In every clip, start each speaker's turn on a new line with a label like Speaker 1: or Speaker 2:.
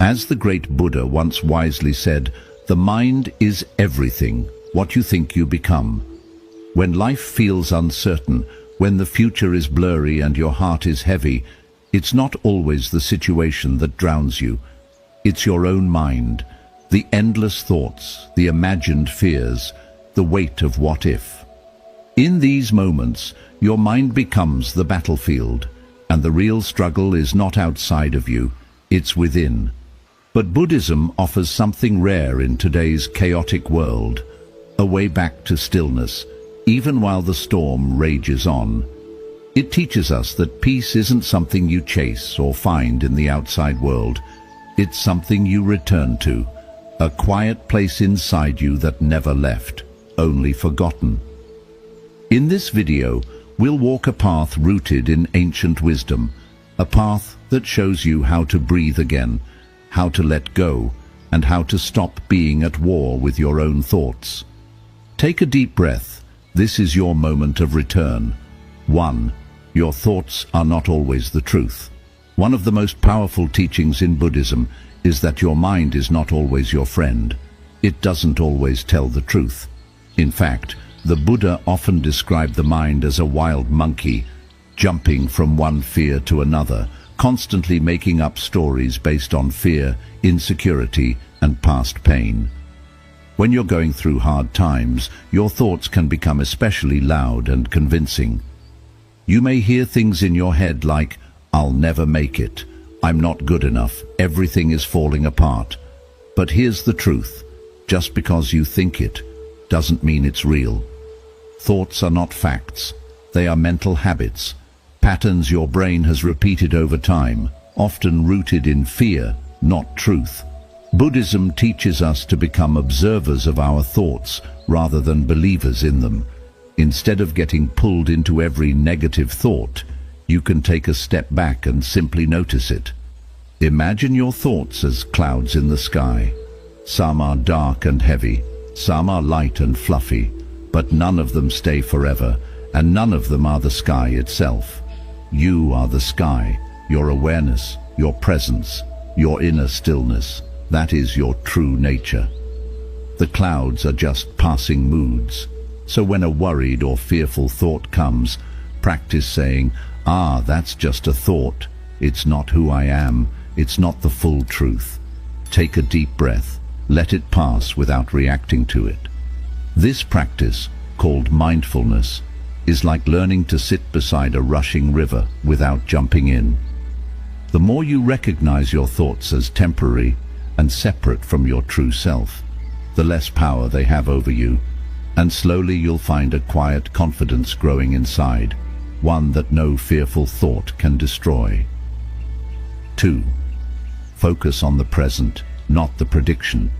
Speaker 1: As the great Buddha once wisely said, the mind is everything, what you think you become. When life feels uncertain, when the future is blurry and your heart is heavy, it's not always the situation that drowns you. It's your own mind, the endless thoughts, the imagined fears, the weight of what if. In these moments, your mind becomes the battlefield, and the real struggle is not outside of you, it's within. But Buddhism offers something rare in today's chaotic world, a way back to stillness, even while the storm rages on. It teaches us that peace isn't something you chase or find in the outside world. It's something you return to, a quiet place inside you that never left, only forgotten. In this video, we'll walk a path rooted in ancient wisdom, a path that shows you how to breathe again, how to let go, and how to stop being at war with your own thoughts. Take a deep breath. This is your moment of return. 1. Your thoughts are not always the truth. One of the most powerful teachings in Buddhism is that your mind is not always your friend. It doesn't always tell the truth. In fact, the Buddha often described the mind as a wild monkey, jumping from one fear to another, constantly making up stories based on fear, insecurity, and past pain. When you're going through hard times, your thoughts can become especially loud and convincing. You may hear things in your head like, "I'll never make it," "I'm not good enough," "Everything is falling apart." But here's the truth. Just because you think it doesn't mean it's real. Thoughts are not facts. They are mental habits, patterns your brain has repeated over time, often rooted in fear, not truth. Buddhism teaches us to become observers of our thoughts rather than believers in them. Instead of getting pulled into every negative thought, you can take a step back and simply notice it. Imagine your thoughts as clouds in the sky. Some are dark and heavy, some are light and fluffy, but none of them stay forever, and none of them are the sky itself. You are the sky, your awareness, your presence, your inner stillness. That is your true nature. The clouds are just passing moods. So when a worried or fearful thought comes, practice saying, that's just a thought. It's not who I am. It's not the full truth. Take a deep breath. Let it pass without reacting to it. This practice, called mindfulness, is like learning to sit beside a rushing river without jumping in. The more you recognize your thoughts as temporary and separate from your true self, the less power they have over you, and slowly you'll find a quiet confidence growing inside, one that no fearful thought can destroy. 2. Focus on the present, not the prediction.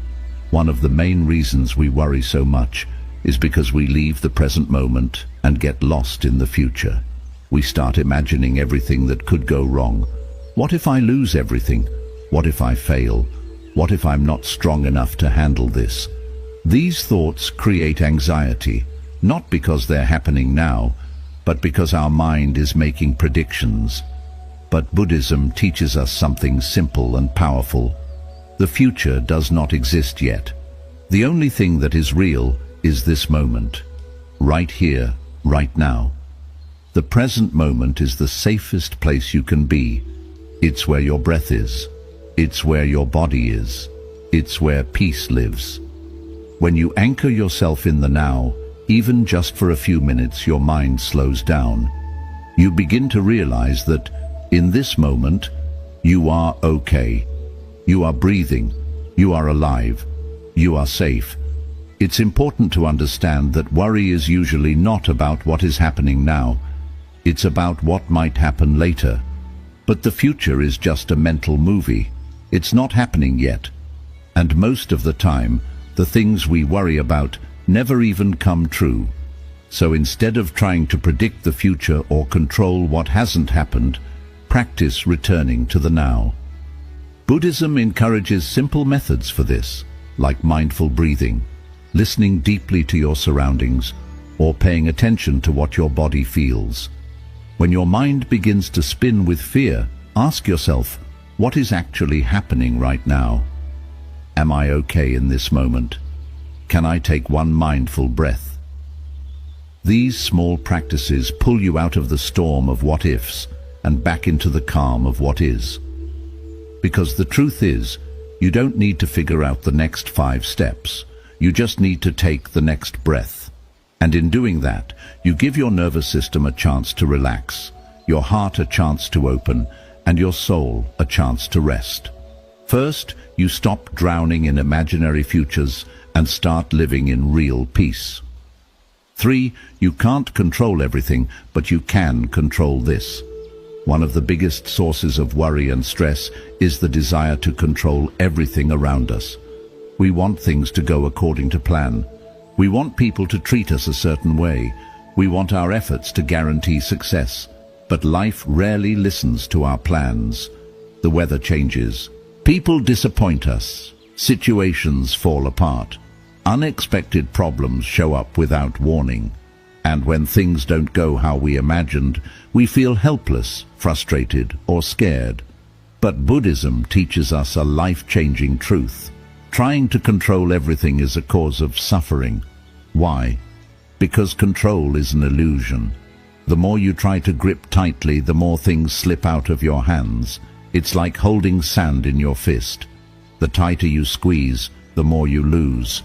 Speaker 1: One of the main reasons we worry so much is because we leave the present moment and get lost in the future. We start imagining everything that could go wrong. What if I lose everything? What if I fail? What if I'm not strong enough to handle this? These thoughts create anxiety, not because they're happening now, but because our mind is making predictions. But Buddhism teaches us something simple and powerful. The future does not exist yet. The only thing that is real is this moment, right here, right now. The present moment is the safest place you can be. It's where your breath is. It's where your body is. It's where peace lives. When you anchor yourself in the now, even just for a few minutes, your mind slows down. You begin to realize that in this moment, you are okay. You are breathing. You are alive. You are safe. It's important to understand that worry is usually not about what is happening now. It's about what might happen later. But the future is just a mental movie. It's not happening yet. And most of the time, the things we worry about never even come true. So instead of trying to predict the future or control what hasn't happened, practice returning to the now. Buddhism encourages simple methods for this, like mindful breathing, listening deeply to your surroundings, or paying attention to what your body feels. When your mind begins to spin with fear, ask yourself, What is actually happening right now? Am I okay in this moment? Can I take one mindful breath? These small practices pull you out of the storm of what-ifs and back into the calm of what is. Because the truth is, you don't need to figure out the next 5 steps. You just need to take the next breath. And in doing that, you give your nervous system a chance to relax, your heart a chance to open, and your soul a chance to rest. First, you stop drowning in imaginary futures and start living in real peace. 3, you can't control everything, but you can control this. One of the biggest sources of worry and stress is the desire to control everything around us. We want things to go according to plan. We want people to treat us a certain way. We want our efforts to guarantee success. But life rarely listens to our plans. The weather changes. People disappoint us. Situations fall apart. Unexpected problems show up without warning. And when things don't go how we imagined, we feel helpless, frustrated, or scared. But Buddhism teaches us a life-changing truth. Trying to control everything is a cause of suffering. Why? Because control is an illusion. The more you try to grip tightly, the more things slip out of your hands. It's like holding sand in your fist. The tighter you squeeze, the more you lose.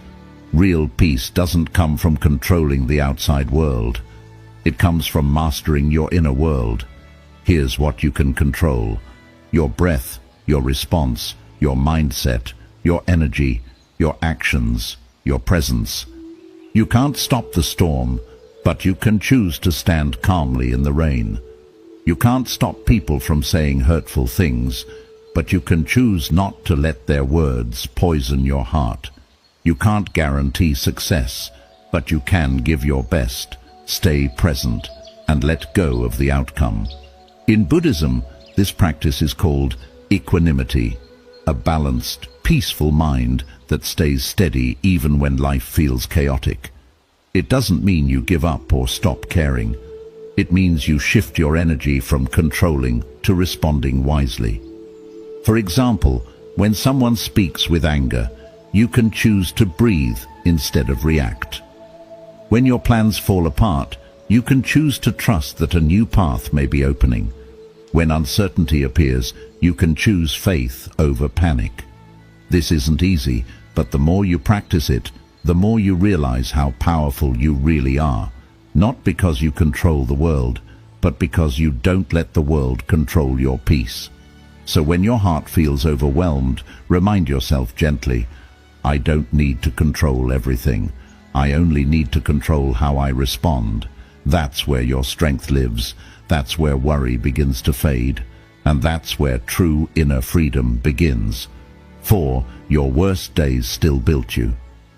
Speaker 1: Real peace doesn't come from controlling the outside world. It comes from mastering your inner world. Here's what you can control: your breath, your response, your mindset, your energy, your actions, your presence. You can't stop the storm, but you can choose to stand calmly in the rain. You can't stop people from saying hurtful things, but you can choose not to let their words poison your heart. You can't guarantee success, but you can give your best, stay present, and let go of the outcome. In Buddhism, this practice is called equanimity, a balanced, peaceful mind that stays steady even when life feels chaotic. It doesn't mean you give up or stop caring. It means you shift your energy from controlling to responding wisely. For example, when someone speaks with anger, you can choose to breathe instead of react. When your plans fall apart, you can choose to trust that a new path may be opening. When uncertainty appears, you can choose faith over panic. This isn't easy, but the more you practice it, the more you realize how powerful you really are. Not because you control the world, but because you don't let the world control your peace. So when your heart feels overwhelmed, remind yourself gently, I don't need to control everything. I only need to control how I respond. That's where your strength lives. That's where worry begins to fade. And that's where true inner freedom begins. For your worst days still built you.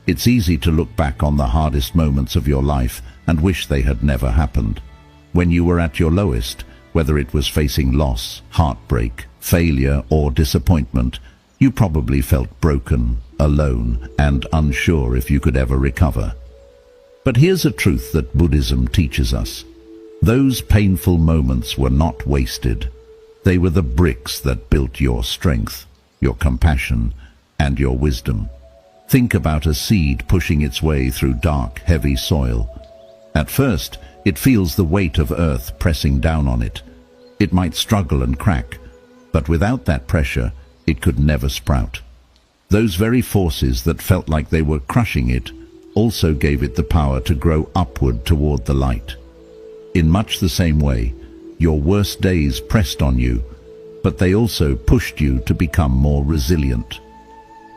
Speaker 1: It's easy to look back on the hardest moments of your life and wish they had never happened. When you were at your lowest, whether it was facing loss, heartbreak, failure, or disappointment, you probably felt broken, alone, and unsure if you could ever recover. But here's a truth that Buddhism teaches us. Those painful moments were not wasted. They were the bricks that built your strength, your compassion, and your wisdom. Think about a seed pushing its way through dark, heavy soil. At first, it feels the weight of earth pressing down on it. It might struggle and crack, but without that pressure, it could never sprout. Those very forces that felt like they were crushing it also gave it the power to grow upward toward the light. In much the same way, your worst days pressed on you, but they also pushed you to become more resilient.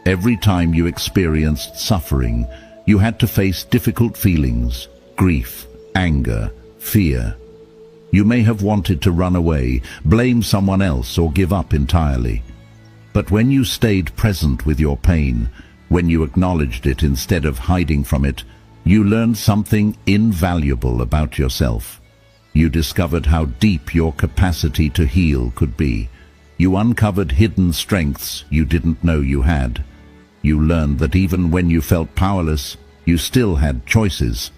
Speaker 1: Every time you experienced suffering, you had to face difficult feelings, grief, anger, fear. You may have wanted to run away, blame someone else, or give up entirely. But when you stayed present with your pain, when you acknowledged it instead of hiding from it, you learned something invaluable about yourself. You discovered how deep your capacity to heal could be. You uncovered hidden strengths you didn't know you had. You learned that even when you felt powerless, you still had choices.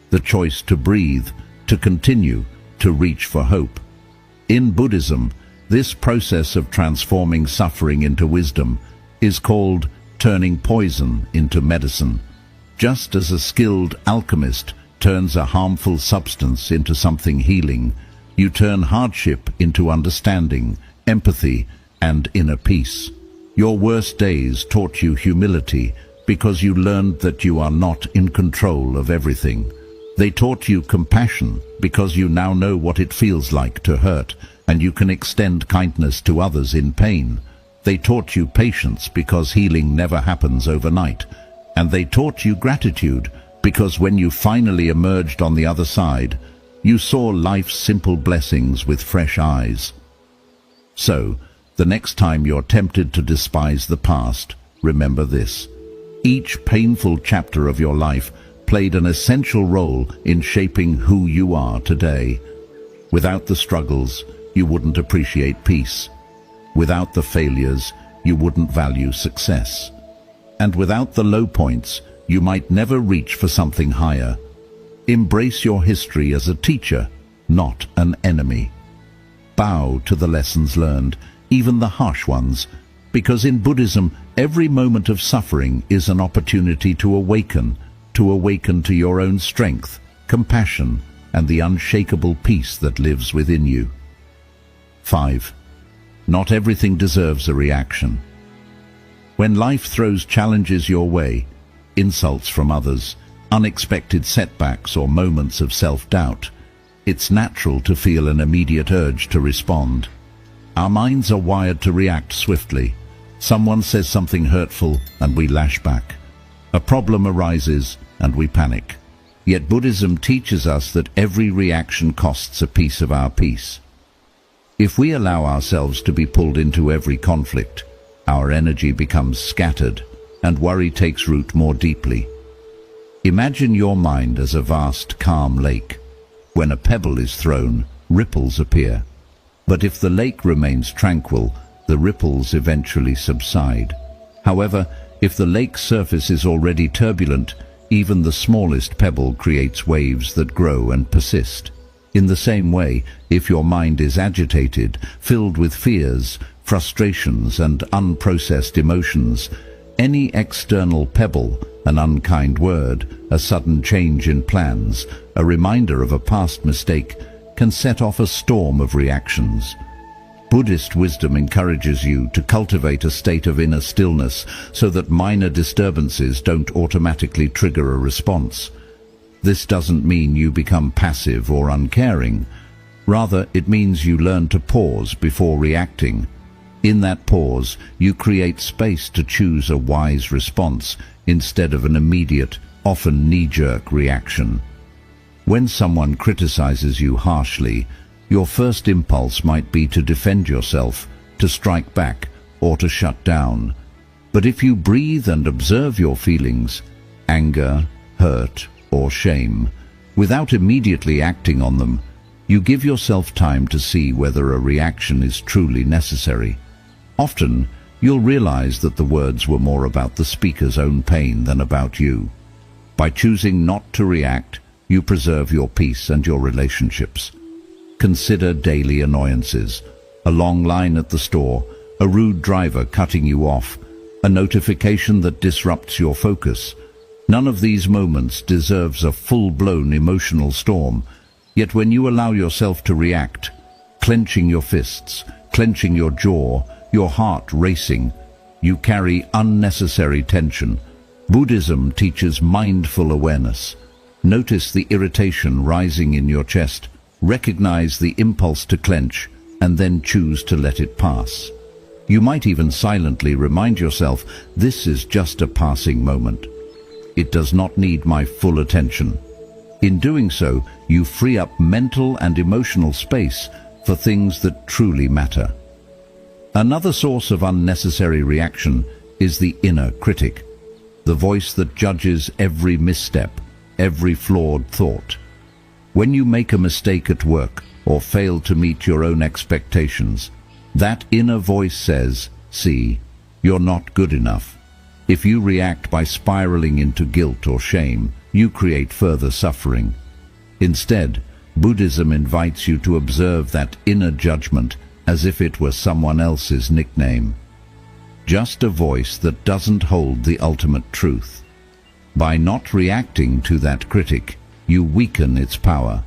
Speaker 1: The choice to breathe, to continue, to reach for hope. In Buddhism, This process of transforming suffering into wisdom is called turning poison into medicine. Just as a skilled alchemist turns a harmful substance into something healing, you turn hardship into understanding, empathy, and inner peace. Your worst days taught you humility because you learned that you are not in control of everything. They taught you compassion because you now know what it feels like to hurt, and you can extend kindness to others in pain. They taught you patience because healing never happens overnight. And they taught you gratitude because when you finally emerged on the other side, you saw life's simple blessings with fresh eyes. So, the next time you're tempted to despise the past, remember this. Each painful chapter of your life played an essential role in shaping who you are today. Without the struggles, you wouldn't appreciate peace. Without the failures, you wouldn't value success. And without the low points, you might never reach for something higher. Embrace your history as a teacher, not an enemy. Bow to the lessons learned, even the harsh ones, because in Buddhism, every moment of suffering is an opportunity to awaken to your own strength, compassion, and the unshakable peace that lives within you. 5. Not everything deserves a reaction. When life throws challenges your way, insults from others, unexpected setbacks or moments of self-doubt, it's natural to feel an immediate urge to respond. Our minds are wired to react swiftly. Someone says something hurtful and we lash back. A problem arises and we panic. Yet Buddhism teaches us that every reaction costs a piece of our peace. If we allow ourselves to be pulled into every conflict, our energy becomes scattered and worry takes root more deeply. Imagine your mind as a vast, calm lake. When a pebble is thrown, ripples appear. But if the lake remains tranquil, the ripples eventually subside. However, if the lake's surface is already turbulent, even the smallest pebble creates waves that grow and persist. In the same way, if your mind is agitated, filled with fears, frustrations, and unprocessed emotions, any external pebble, an unkind word, a sudden change in plans, a reminder of a past mistake, can set off a storm of reactions. Buddhist wisdom encourages you to cultivate a state of inner stillness so that minor disturbances don't automatically trigger a response. This doesn't mean you become passive or uncaring. Rather, it means you learn to pause before reacting. In that pause, you create space to choose a wise response instead of an immediate, often knee-jerk reaction. When someone criticizes you harshly, your first impulse might be to defend yourself, to strike back, or to shut down. But if you breathe and observe your feelings, anger, hurt, or shame, without immediately acting on them, you give yourself time to see whether a reaction is truly necessary. Often, you'll realize that the words were more about the speaker's own pain than about you. By choosing not to react, you preserve your peace and your relationships. Consider daily annoyances: a long line at the store, a rude driver cutting you off, a notification that disrupts your focus. None of these moments deserves a full-blown emotional storm, yet when you allow yourself to react, clenching your fists, clenching your jaw, your heart racing, you carry unnecessary tension. Buddhism teaches mindful awareness. Notice the irritation rising in your chest. Recognize the impulse to clench, and then choose to let it pass. You might even silently remind yourself, this is just a passing moment. It does not need my full attention. In doing so, you free up mental and emotional space for things that truly matter. Another source of unnecessary reaction is the inner critic, the voice that judges every misstep, every flawed thought. When you make a mistake at work or fail to meet your own expectations, that inner voice says, "See, you're not good enough." If you react by spiraling into guilt or shame, you create further suffering. Instead, Buddhism invites you to observe that inner judgment as if it were someone else's nickname. Just a voice that doesn't hold the ultimate truth. By not reacting to that critic, you weaken its power.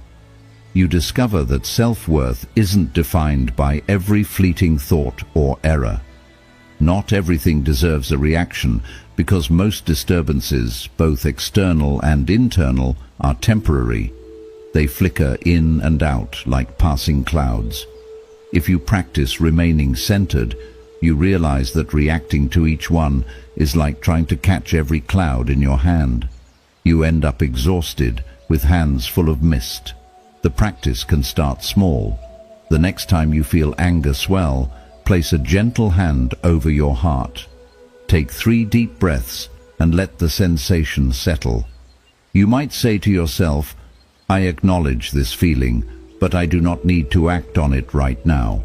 Speaker 1: You discover that self-worth isn't defined by every fleeting thought or error. Not everything deserves a reaction, because most disturbances, both external and internal, are temporary. They flicker in and out like passing clouds. If you practice remaining centered, you realize that reacting to each one is like trying to catch every cloud in your hand. You end up exhausted, with hands full of mist. The practice can start small. The next time you feel anger swell, place a gentle hand over your heart. Take 3 deep breaths and let the sensation settle. You might say to yourself, "I acknowledge this feeling, but I do not need to act on it right now."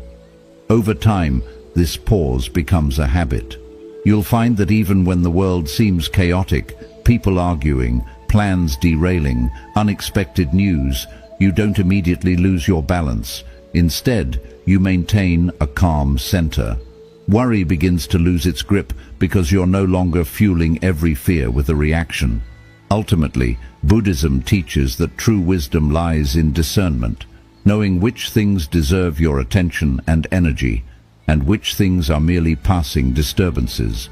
Speaker 1: Over time, this pause becomes a habit. You'll find that even when the world seems chaotic, people arguing, plans derailing, unexpected news, you don't immediately lose your balance. Instead, you maintain a calm center. Worry begins to lose its grip because you're no longer fueling every fear with a reaction. Ultimately, Buddhism teaches that true wisdom lies in discernment, knowing which things deserve your attention and energy, and which things are merely passing disturbances.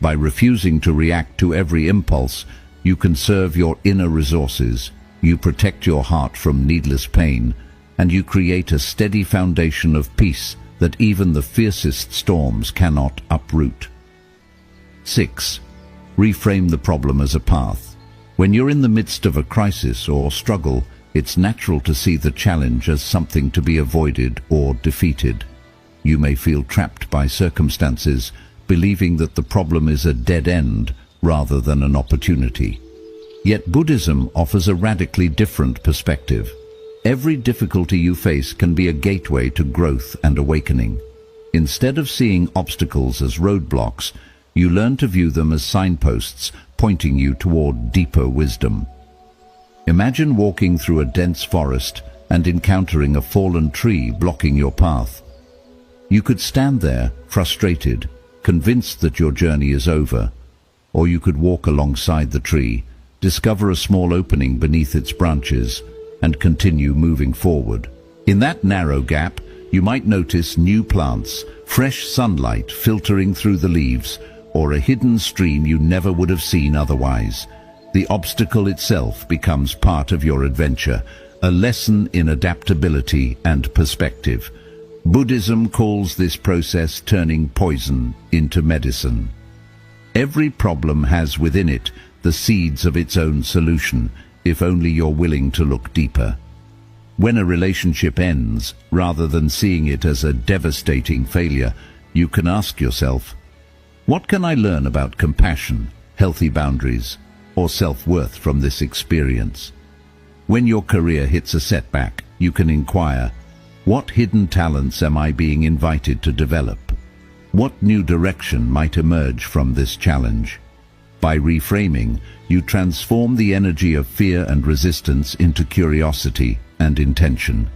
Speaker 1: By refusing to react to every impulse, you conserve your inner resources, you protect your heart from needless pain, and you create a steady foundation of peace that even the fiercest storms cannot uproot. 6. Reframe the problem as a path. When you're in the midst of a crisis or struggle, it's natural to see the challenge as something to be avoided or defeated. You may feel trapped by circumstances, believing that the problem is a dead end rather than an opportunity. Yet Buddhism offers a radically different perspective. Every difficulty you face can be a gateway to growth and awakening. Instead of seeing obstacles as roadblocks, you learn to view them as signposts pointing you toward deeper wisdom. Imagine walking through a dense forest and encountering a fallen tree blocking your path. You could stand there, frustrated, convinced that your journey is over, or you could walk alongside the tree, discover a small opening beneath its branches, and continue moving forward. In that narrow gap, you might notice new plants, fresh sunlight filtering through the leaves, or a hidden stream you never would have seen otherwise. The obstacle itself becomes part of your adventure, a lesson in adaptability and perspective. Buddhism calls this process turning poison into medicine. Every problem has within it the seeds of its own solution, if only you're willing to look deeper. When a relationship ends, rather than seeing it as a devastating failure, you can ask yourself, what can I learn about compassion, healthy boundaries, or self-worth from this experience? When your career hits a setback, you can inquire, what hidden talents am I being invited to develop? What new direction might emerge from this challenge? By reframing, you transform the energy of fear and resistance into curiosity and intention.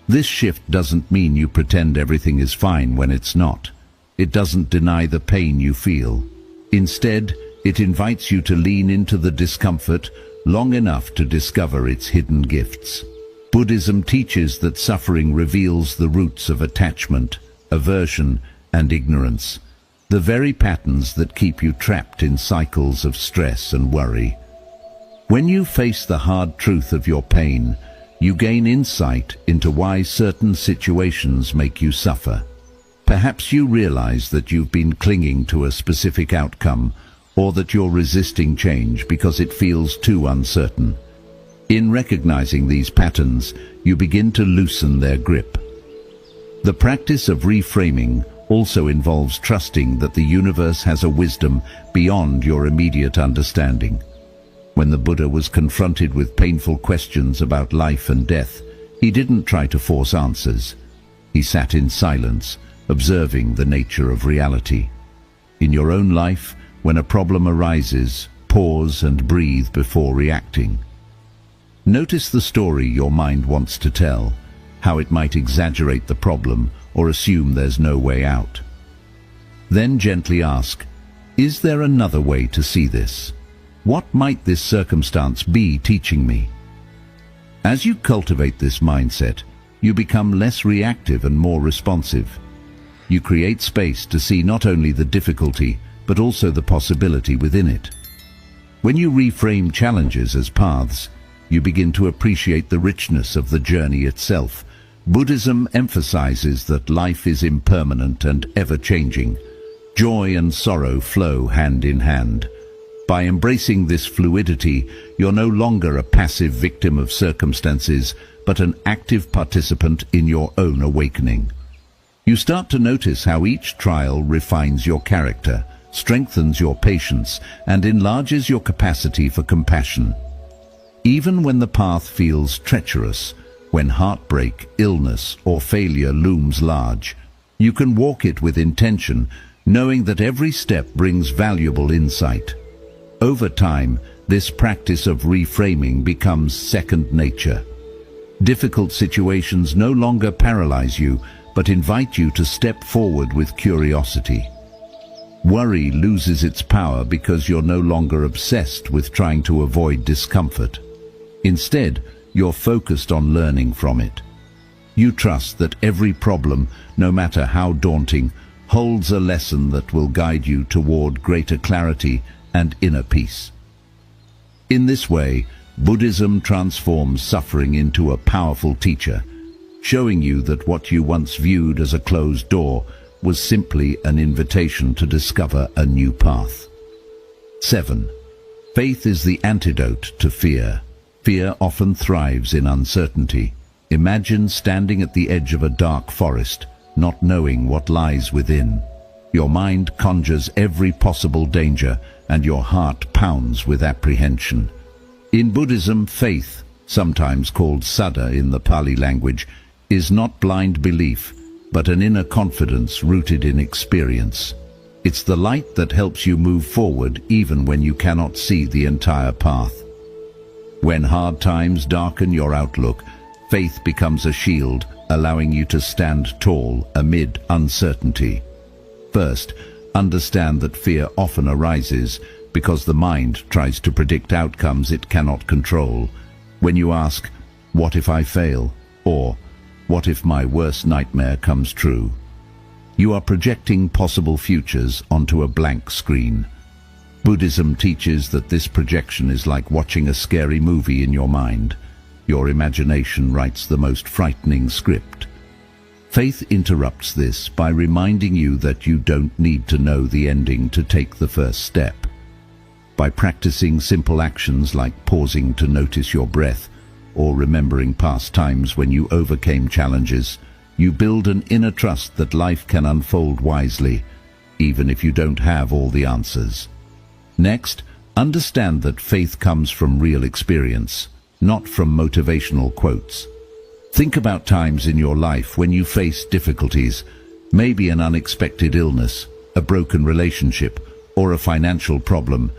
Speaker 1: This shift doesn't mean you pretend everything is fine when it's not. It doesn't deny the pain you feel. Instead, it invites you to lean into the discomfort long enough to discover its hidden gifts. Buddhism teaches that suffering reveals the roots of attachment, aversion, and ignorance, the very patterns that keep you trapped in cycles of stress and worry. When you face the hard truth of your pain, you gain insight into why certain situations make you suffer. Perhaps you realize that you've been clinging to a specific outcome, or that you're resisting change because it feels too uncertain. In recognizing these patterns, you begin to loosen their grip. The practice of reframing also involves trusting that the universe has a wisdom beyond your immediate understanding. When the Buddha was confronted with painful questions about life and death, he didn't try to force answers. He sat in silence, observing the nature of reality. In your own life, when a problem arises, pause and breathe before reacting. Notice the story your mind wants to tell, how it might exaggerate the problem or assume there's no way out. Then gently ask, is there another way to see this? What might this circumstance be teaching me? As you cultivate this mindset, you become less reactive and more responsive. You create space to see not only the difficulty, but also the possibility within it. When you reframe challenges as paths, you begin to appreciate the richness of the journey itself. Buddhism emphasizes that life is impermanent and ever-changing. Joy and sorrow flow hand in hand. By embracing this fluidity, you're no longer a passive victim of circumstances, but an active participant in your own awakening. You start to notice how each trial refines your character, strengthens your patience, and enlarges your capacity for compassion. Even when the path feels treacherous, when heartbreak, illness, or failure looms large, you can walk it with intention, knowing that every step brings valuable insight. Over time, this practice of reframing becomes second nature. Difficult situations no longer paralyze you, but invite you to step forward with curiosity. Worry loses its power because you're no longer obsessed with trying to avoid discomfort. Instead, you're focused on learning from it. You trust that every problem, no matter how daunting, holds a lesson that will guide you toward greater clarity and inner peace. In this way, Buddhism transforms suffering into a powerful teacher, showing you that what you once viewed as a closed door was simply an invitation to discover a new path. 7. Faith is the antidote to fear. Fear often thrives in uncertainty. Imagine standing at the edge of a dark forest, not knowing what lies within. Your mind conjures every possible danger, and your heart pounds with apprehension. In Buddhism, faith, sometimes called saddha in the Pali language, is not blind belief, but an inner confidence rooted in experience. It's the light that helps you move forward even when you cannot see the entire path. When hard times darken your outlook, faith becomes a shield, allowing you to stand tall amid uncertainty. First, understand that fear often arises because the mind tries to predict outcomes it cannot control. When you ask, "What if I fail?" or "What if my worst nightmare comes true?" you are projecting possible futures onto a blank screen. Buddhism teaches that this projection is like watching a scary movie in your mind. Your imagination writes the most frightening script. Faith interrupts this by reminding you that you don't need to know the ending to take the first step. By practicing simple actions like pausing to notice your breath or remembering past times when you overcame challenges, you build an inner trust that life can unfold wisely, even if you don't have all the answers. Next, understand that faith comes from real experience, not from motivational quotes. Think about times in your life when you faced difficulties, maybe an unexpected illness, a broken relationship, or a financial problem,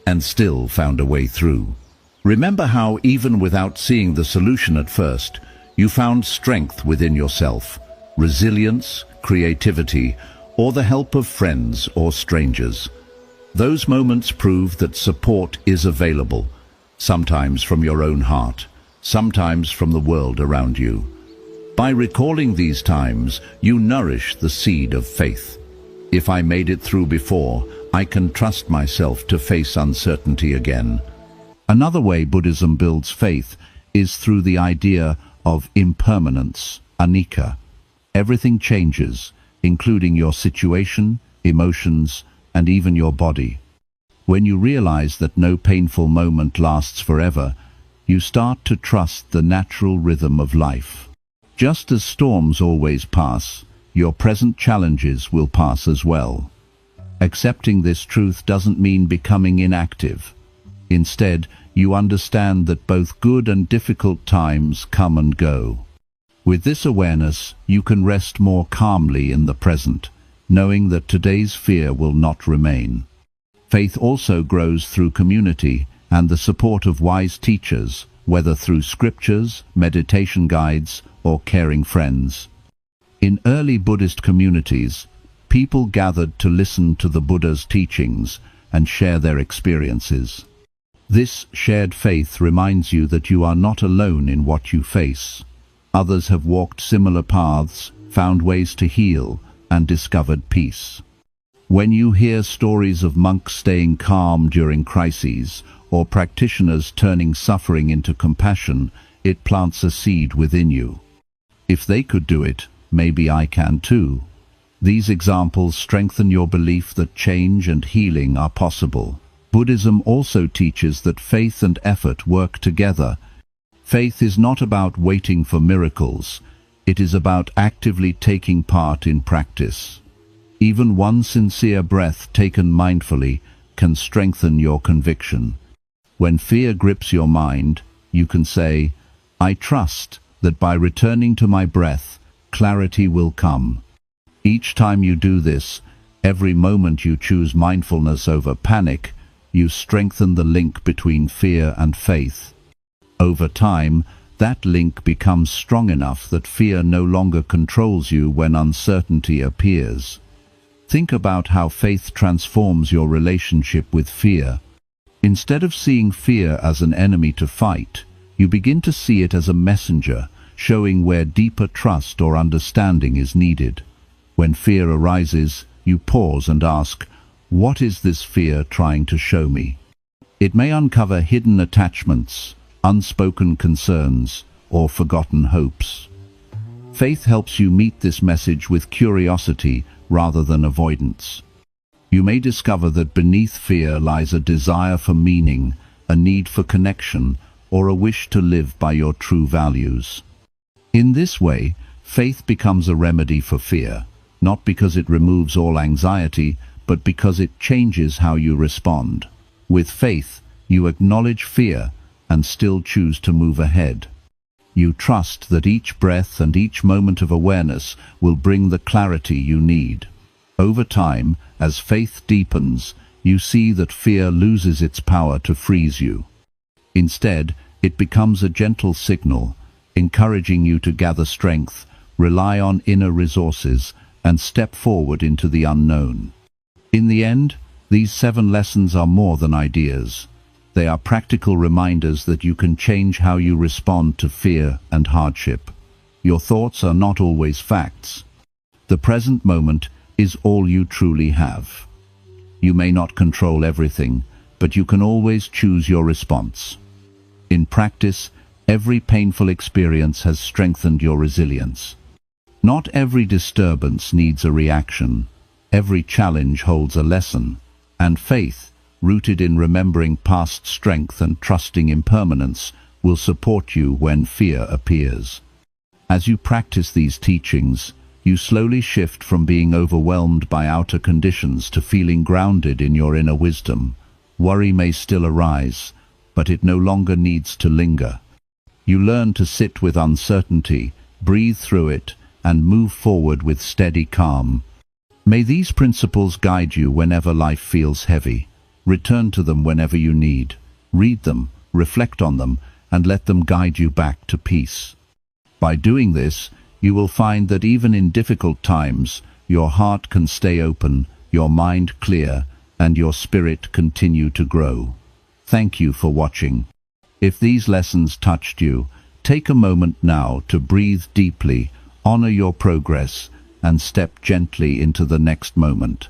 Speaker 1: and still found a way through. Remember how, even without seeing the solution at first, you found strength within yourself, resilience, creativity, or the help of friends or strangers. Those moments prove that support is available, sometimes from your own heart, sometimes from the world around you. By recalling these times, you nourish the seed of faith. If I made it through before, I can trust myself to face uncertainty again. Another way Buddhism builds faith is through the idea of impermanence, anicca. Everything changes, including your situation, emotions, and even your body. When you realize that no painful moment lasts forever, you start to trust the natural rhythm of life. Just as storms always pass, your present challenges will pass as well. Accepting this truth doesn't mean becoming inactive. Instead, you understand that both good and difficult times come and go. With this awareness, you can rest more calmly in the present, knowing that today's fear will not remain. Faith also grows through community and the support of wise teachers, whether through scriptures, meditation guides, or caring friends. In early Buddhist communities, people gathered to listen to the Buddha's teachings and share their experiences. This shared faith reminds you that you are not alone in what you face. Others have walked similar paths, found ways to heal, and discovered peace. When you hear stories of monks staying calm during crises, or practitioners turning suffering into compassion, it plants a seed within you. If they could do it, maybe I can too. These examples strengthen your belief that change and healing are possible. Buddhism also teaches that faith and effort work together. Faith is not about waiting for miracles. It is about actively taking part in practice. Even one sincere breath taken mindfully can strengthen your conviction. When fear grips your mind, you can say, "I trust that by returning to my breath, clarity will come." Each time you do this, every moment you choose mindfulness over panic, you strengthen the link between fear and faith. Over time, that link becomes strong enough that fear no longer controls you when uncertainty appears. Think about how faith transforms your relationship with fear. Instead of seeing fear as an enemy to fight, you begin to see it as a messenger, showing where deeper trust or understanding is needed. When fear arises, you pause and ask, "What is this fear trying to show me?" It may uncover hidden attachments, unspoken concerns, or forgotten hopes. Faith helps you meet this message with curiosity rather than avoidance. You may discover that beneath fear lies a desire for meaning, a need for connection, or a wish to live by your true values. In this way, faith becomes a remedy for fear, not because it removes all anxiety, but because it changes how you respond. With faith, you acknowledge fear and still choose to move ahead. You trust that each breath and each moment of awareness will bring the clarity you need. Over time, as faith deepens, you see that fear loses its power to freeze you. Instead, it becomes a gentle signal, encouraging you to gather strength, rely on inner resources, and step forward into the unknown. In the end, these 7 lessons are more than ideas. They are practical reminders that you can change how you respond to fear and hardship. Your thoughts are not always facts. The present moment is all you truly have. You may not control everything, but you can always choose your response. In practice, every painful experience has strengthened your resilience. Not every disturbance needs a reaction. Every challenge holds a lesson, and faith, rooted in remembering past strength and trusting impermanence, will support you when fear appears. As you practice these teachings, you slowly shift from being overwhelmed by outer conditions to feeling grounded in your inner wisdom. Worry may still arise, but it no longer needs to linger. You learn to sit with uncertainty, breathe through it, and move forward with steady calm. May these principles guide you whenever life feels heavy. Return to them whenever you need. Read them, reflect on them, and let them guide you back to peace. By doing this, you will find that even in difficult times, your heart can stay open, your mind clear, and your spirit continue to grow. Thank you for watching. If these lessons touched you, take a moment now to breathe deeply, honor your progress, and step gently into the next moment.